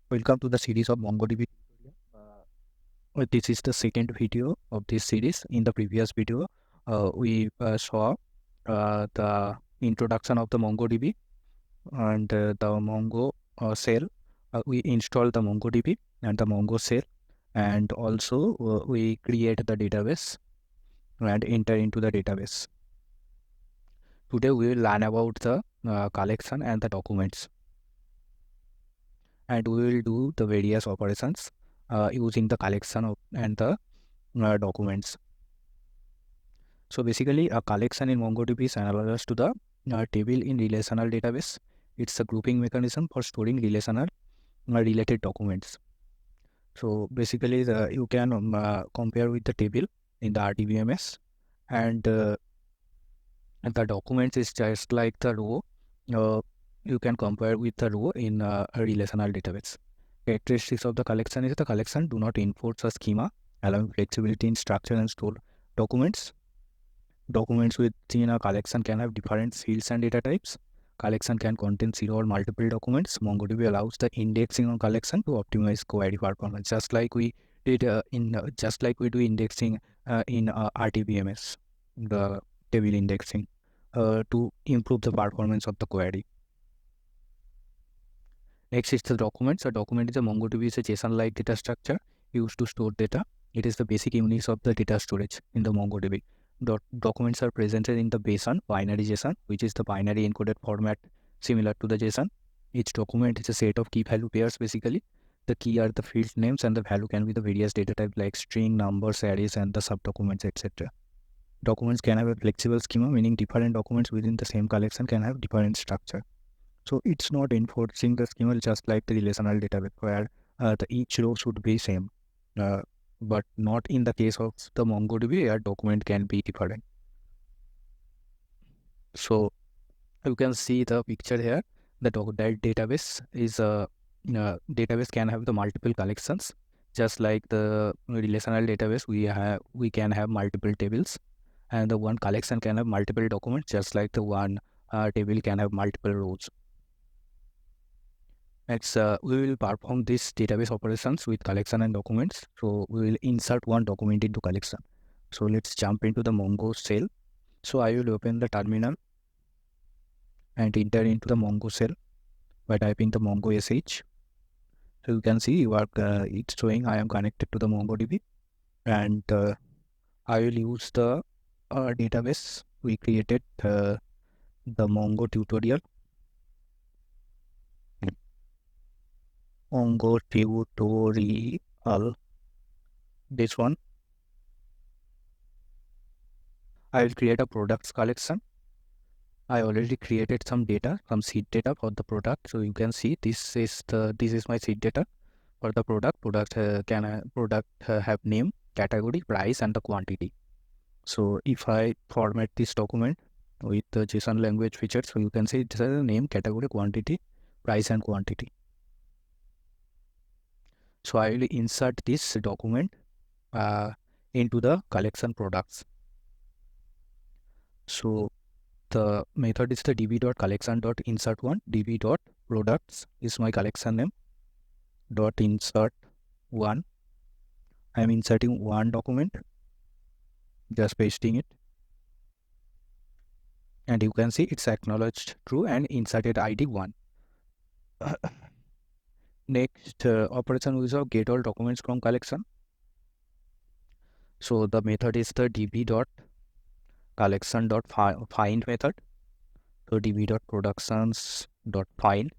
Welcome to the series of MongoDB tutorial. This is the second video of this series. In the previous video, we saw the introduction of the MongoDB and the Mongo shell. We installed the MongoDB and the Mongo shell, and also we create the database and enter into the database. Today we will learn about the collection and the documents, and we will do the various operations using the collection of and the documents. So basically, a collection in MongoDB is analogous to the table in relational database. It's a grouping mechanism for storing relational related documents. So basically, you can compare with the table in the RDBMS, and the documents is just like the row. You can compare with the row in a relational database. Characteristics of the collection is the collection do not enforce a schema, allowing flexibility in structure and store documents. Documents within a collection can have different fields and data types. Collection can contain zero or multiple documents. MongoDB allows the indexing on collection to optimize query performance, just like we did just like we do indexing in RTBMS, the table indexing, to improve the performance of the query. Next is the documents. A document is a MongoDB is a JSON-like data structure used to store data. It is the basic units of the data storage in the MongoDB. Documents are presented in the BSON, binary JSON, which is the binary encoded format similar to the JSON. Each document is a set of key value pairs basically. The key are the field names and the value can be the various data types like string, numbers, arrays, and the subdocuments, etc. Documents can have a flexible schema, meaning different documents within the same collection can have different structure. So it's not enforcing the schema just like the relational database where each row should be same. But not in the case of the MongoDB where document can be different. So you can see the picture here. That database is a database can have the multiple collections. Just like the relational database, we can have multiple tables, and the one collection can have multiple documents. Just like the one table can have multiple rows. Next, we will perform this database operations with collection and documents. So we will insert one document into collection. So let's jump into the Mongo shell. So I will open the terminal and enter into the Mongo shell by typing the Mongo sh. So you can see it's showing I am connected to the MongoDB, and I will use the database we created, the Mongo tutorial. Mongo tutorial, this one. I will create a products collection. I already created some data, some seed data for the product. So you can see this is my seed data for the product. Product have name, category, price, and the quantity. So if I format this document with the JSON language feature, so you can see it has a name, category, quantity, price, and quantity. So I will insert this document into the collection products. So the method is the db.collection.insert1. db.products is my collection name. .insert1. I am inserting one document, just pasting it, and you can see it's acknowledged true and inserted ID 1. Next operation is of get all documents from collection. So the method is the db.collection.find method. So db.productions.find.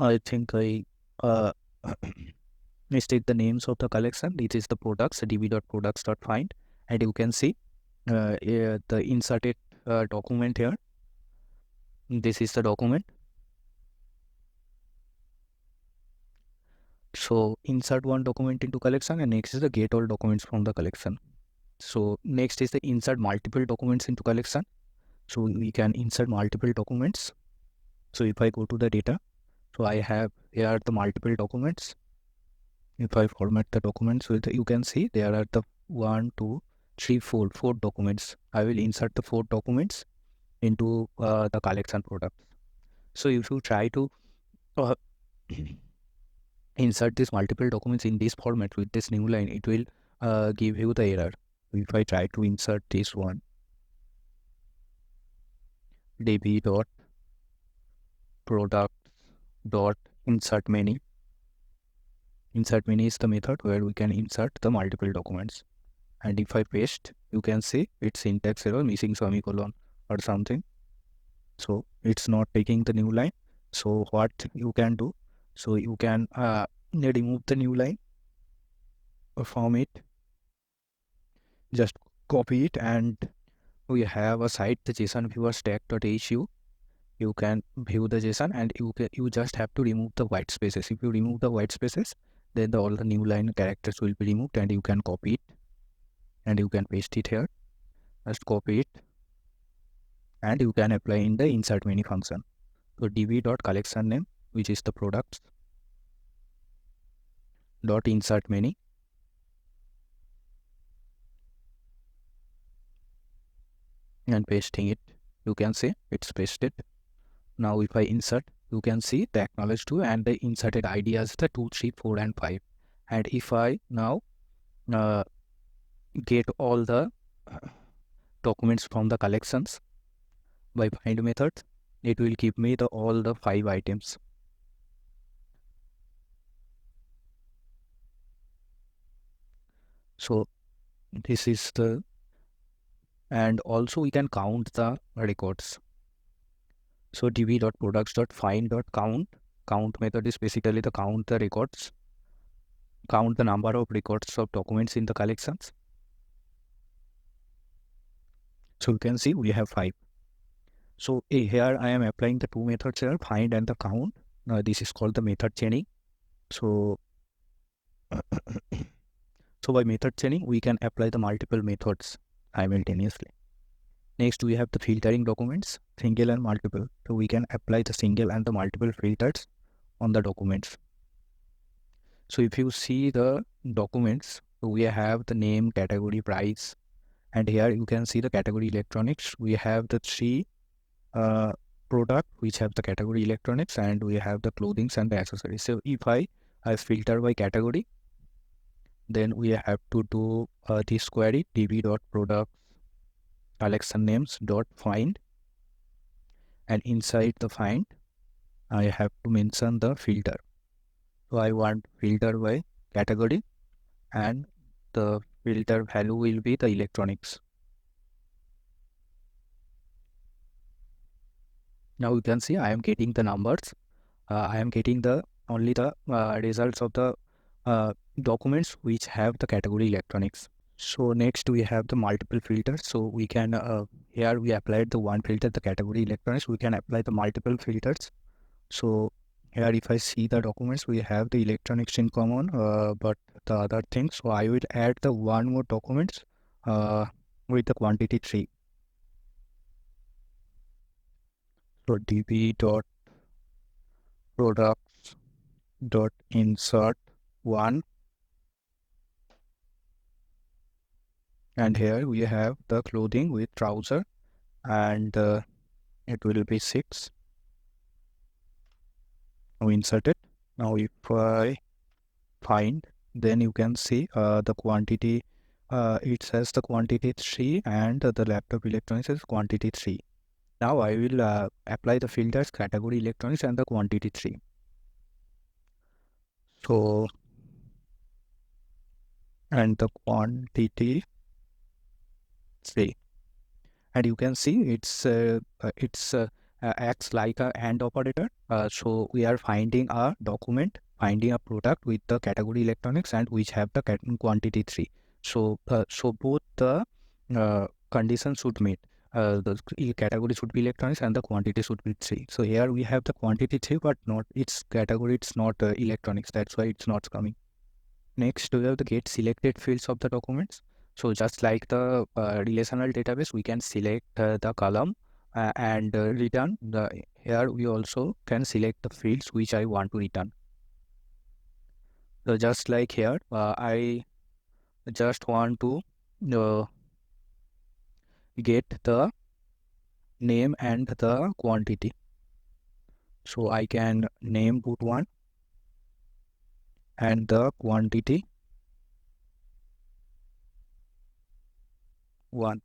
I think I mistake the names of the collection. It is the products, db.products.find, and you can see the inserted document here. This is the document. So insert one document into collection, and next is the get all documents from the collection. So next is the insert multiple documents into collection. So we can insert multiple documents. So if I go to the data, so I have here the multiple documents. If I format the documents, so you can see there are the 1, 2, 3, 4 documents. I will insert the 4 documents into the collection products. So if you try to uh, insert these multiple documents in this format with this new line, it will give you the error. If I try to insert this one, db dot products dot insert many. Insert many is the method where we can insert the multiple documents. And if I paste, you can see it's syntax error, missing semicolon or something. So it's not taking the new line. So what you can do, so you can remove the new line from it, just copy it, and we have a site, the JSON viewer stack.hu. You can view the JSON, and you just have to remove the white spaces. If you remove the white spaces, then all the new line characters will be removed, and you can copy it and you can paste it here. Just copy it and you can apply in the insert many function. So db.collection name, which is the products dot insert many, and pasting it. You can see it's pasted. Now if I insert, you can see the acknowledged to and the inserted ID as the 2, 3, 4 and 5. And if I now get all the documents from the collections by find method, it will give me the all the 5 items. So this is the, and also we can count the records. So db.products.find.count. Count method is basically the count the records, count the number of records of documents in the collections. So you can see we have 5. So here I am applying the 2 methods here, find and the count. This is called the method chaining. So so by method chaining, we can apply the multiple methods simultaneously. Next, we have the filtering documents, single and multiple. So we can apply the single and the multiple filters on the documents. So if you see the documents, we have the name, category, price, and here you can see the category electronics. We have the 3 product which have the category electronics, and we have the clothing and the accessories. So if I filter by category, then we have to do this query db.products collection names dot find, and inside the find I have to mention the filter. So I want filter by category, and the filter value will be the electronics. Now you can see I am getting the numbers. I am getting the only the results of the documents which have the category electronics. So next we have the multiple filters. So we can here we applied the one filter, the category electronics. We can apply the multiple filters. So here if I see the documents, we have the electronics in common, but the other things. So I will add the one more documents with the quantity 3. So db.products.insert 1, and here we have the clothing with trouser, and it will be 6. Now insert it. Now if I find, then you can see the quantity, it says the quantity 3, and the laptop electronics is quantity 3. Now I will apply the filters category electronics and the quantity 3. So, and the quantity 3, and you can see it's acts like a AND operator. So we are finding a document, finding a product with the category electronics and which have the quantity 3. So so both the conditions should meet. The category should be electronics and the quantity should be 3. So here we have the quantity 3, but not its category. It's not electronics. That's why it's not coming. Next, we have the get selected fields of the documents. So just like the relational database, we can select the column and return. Here we also can select the fields which I want to return. So just like here, I just want to get the name and the quantity. So I can name put 1 and the quantity 1.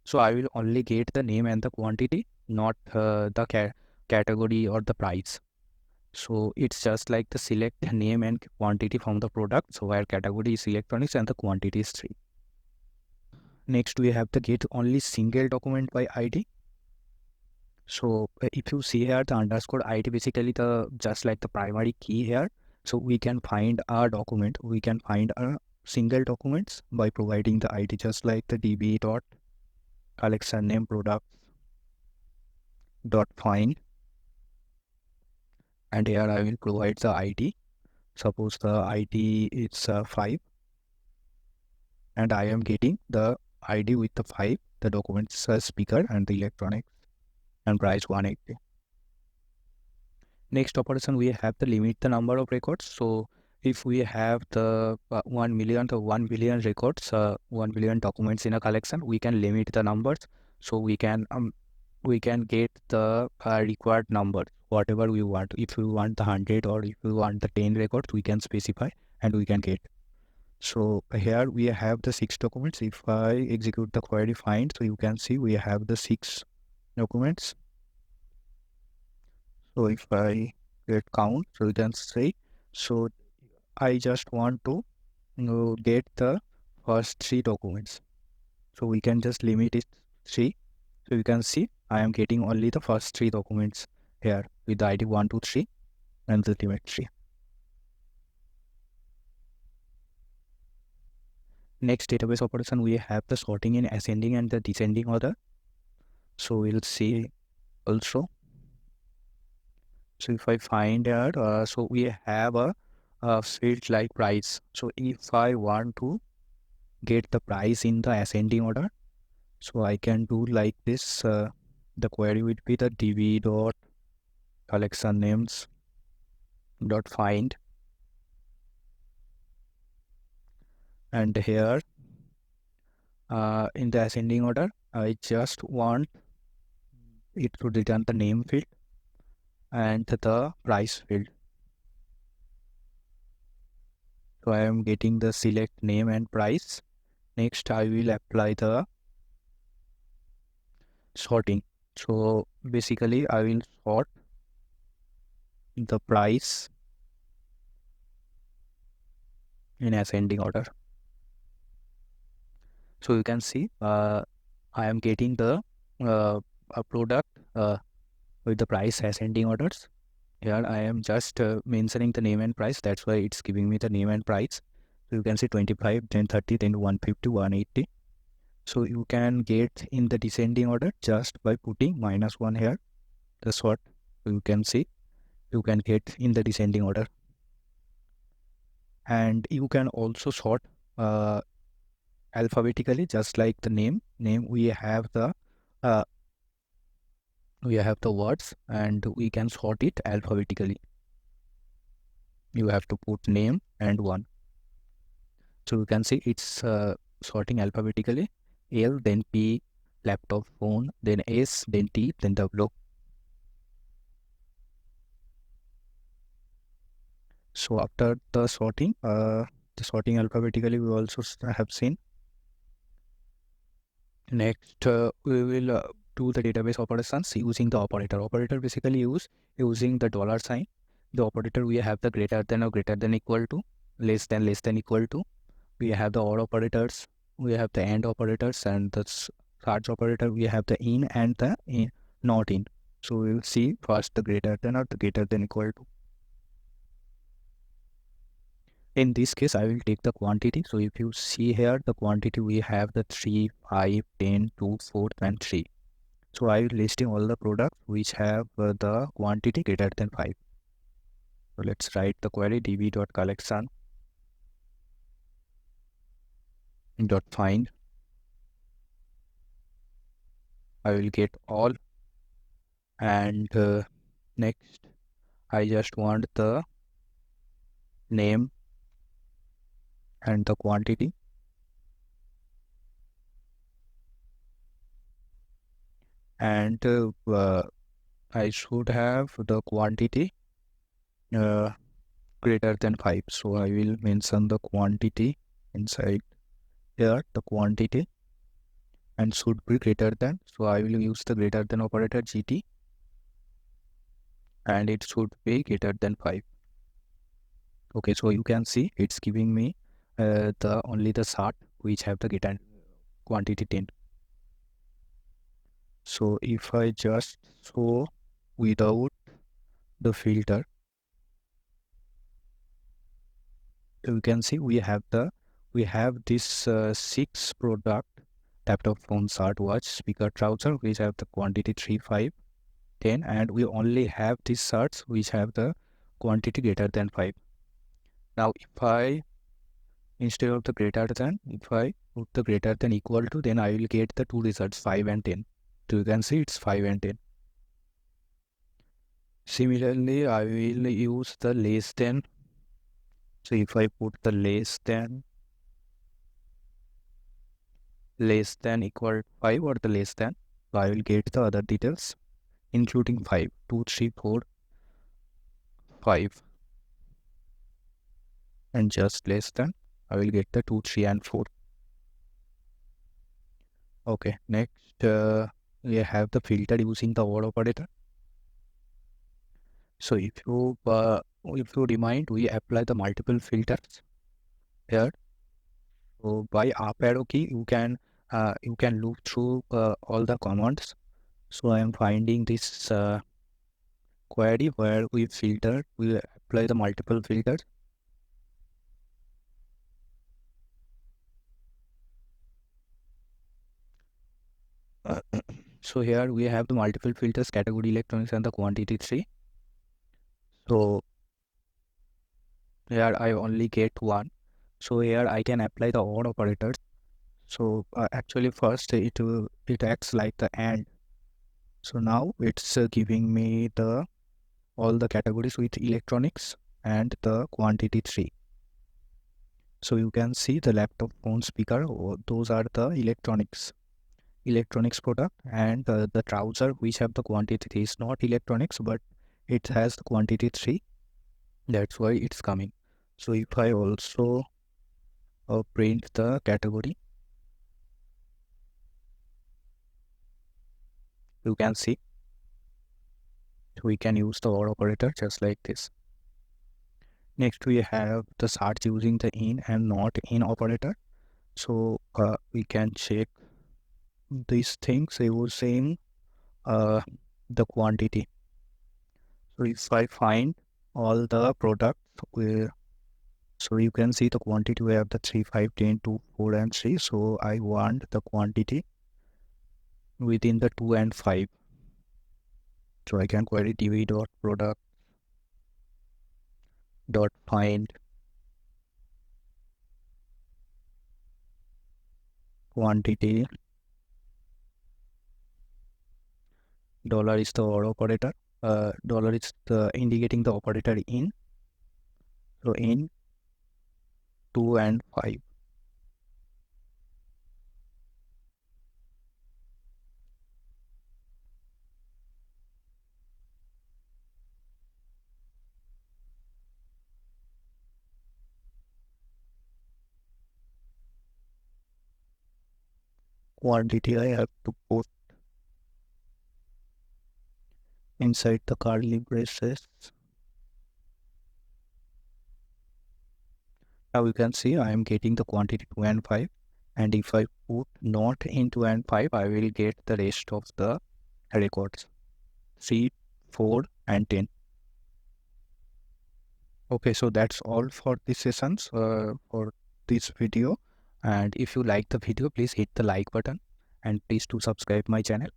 So I will only get the name and the quantity, not the category or the price. So it's just like the select name and quantity from the product. So where category is electronics and the quantity is 3. Next we have the get only single document by ID. So if you see here the underscore ID, basically the just like the primary key here. So we can find a document, we can find a single documents by providing the ID, just like the db dot collection name product dot find, and here I will provide the ID. Suppose the ID is 5, and I am getting the ID with the 5, the documents speaker and the electronics, and price 180. Next operation, we have to limit the number of records. So if we have the 1 million to 1 billion records, 1 billion documents in a collection, we can limit the numbers. So we can get the required number, whatever we want. If we want the 100 or if we want the 10 records, we can specify and we can get. So here we have the 6 documents. If I execute the query find, so you can see we have the 6 documents. So if I get count, so you can say, so I just want to get the first 3 documents. So we can just limit it 3. So you can see I am getting only the first 3 documents here with the ID 1, 2, 3 and the limit 3. Next database operation, we have the sorting in ascending and the descending order. So we'll see also. So if I find here, so we have a field like price. So if I want to get the price in the ascending order, so I can do like this. The query would be the db dot collection names dot find, and here in the ascending order, I just want it to return the name field and the price field. So I am getting the select name and price. Next I will apply the sorting. So basically I will sort the price in ascending order. So you can see I am getting the a product with the price ascending orders. Here I am just mentioning the name and price. That's why it's giving me the name and price. So you can see 25, then 30, then 150, 180. So you can get in the descending order just by putting -1 here. That's what you can see. You can get in the descending order. And you can also sort alphabetically, just like the name. We have the words, and we can sort it alphabetically. You have to put name and 1. So you can see it's sorting alphabetically. L, then P, laptop, phone, then S, then T, then W. So after the sorting alphabetically, we also have seen. Next, we will do the database operations using the operator. Operator basically using the $sign. The operator, we have the greater than or greater than equal to, less than equal to. We have the OR operators, we have the AND operators, and the search operator, we have the in and the not in. So we will see first the greater than or the greater than equal to. In this case, I will take the quantity. So if you see here, the quantity, we have the 3, 5, 10, 2, 4, and 3. So I will listing all the products which have the quantity greater than 5. So let's write the query db.collection dot find. I will get all, and next I just want the name and the quantity. and I should have the quantity uh, greater than 5. So I will mention the quantity inside here, the quantity, and should be greater than. So I will use the greater than operator GT, and it should be greater than 5. Okay, so you can see it's giving me the only the chart which have the greater quantity 10. So if I just show without the filter, you can see we have this 6 product laptop, phone, shirt, watch, speaker, trouser which have the quantity 3, 5, 10, and we only have these shirts which have the quantity greater than 5. Now if I, instead of the greater than, if I put the greater than equal to, then I will get the two results, 5 and 10. So you can see it's 5 and 10. Similarly, I will use the less than. So if I put the less than equal 5 or the less than, so I will get the other details including 5, 2, 3, 4, 5, and just less than, I will get the 2, 3, and 4. Okay, next we have the filter using the OR operator. So if you remind, we apply the multiple filters here. So by up arrow key, you can look through all the commands. So I am finding this query where we apply the multiple filters. So here we have the multiple filters, category electronics, and the quantity 3. So here I only get 1. So here I can apply the OR operators. So actually first it acts like the AND. So now it's giving me all the categories with electronics and the quantity 3. So you can see the laptop, phone, speaker, those are the electronics product, and the trouser which have the quantity 3 is not electronics, but it has the quantity 3. That's why it's coming. So if I also print the category, you can see we can use the OR operator just like this. Next we have the search using the in and not in operator. So we can check these things using the quantity. So if I find all the products where, so you can see the quantity, we have the 3, 5, 10, 2, 4, and 3. So I want the quantity within the 2 and 5. So I can query db.product dot find quantity. Dollar is the OR operator. Dollar is the indicating the operator in. So in 2 and 5. Quantity I have to put inside the curly braces. Now you can see I am getting the quantity 2 and 5, and if I put not in 2 and 5, I will get the rest of the records 3, 4, and 10. Okay, so that's all for this sessions for this video. And if you like the video, please hit the like button, and please do subscribe my channel.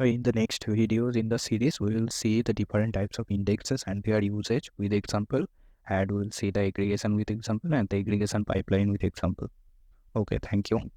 In the next videos in the series, we will see the different types of indexes and their usage with example, and we will see the aggregation with example and the aggregation pipeline with example. Okay, thank you.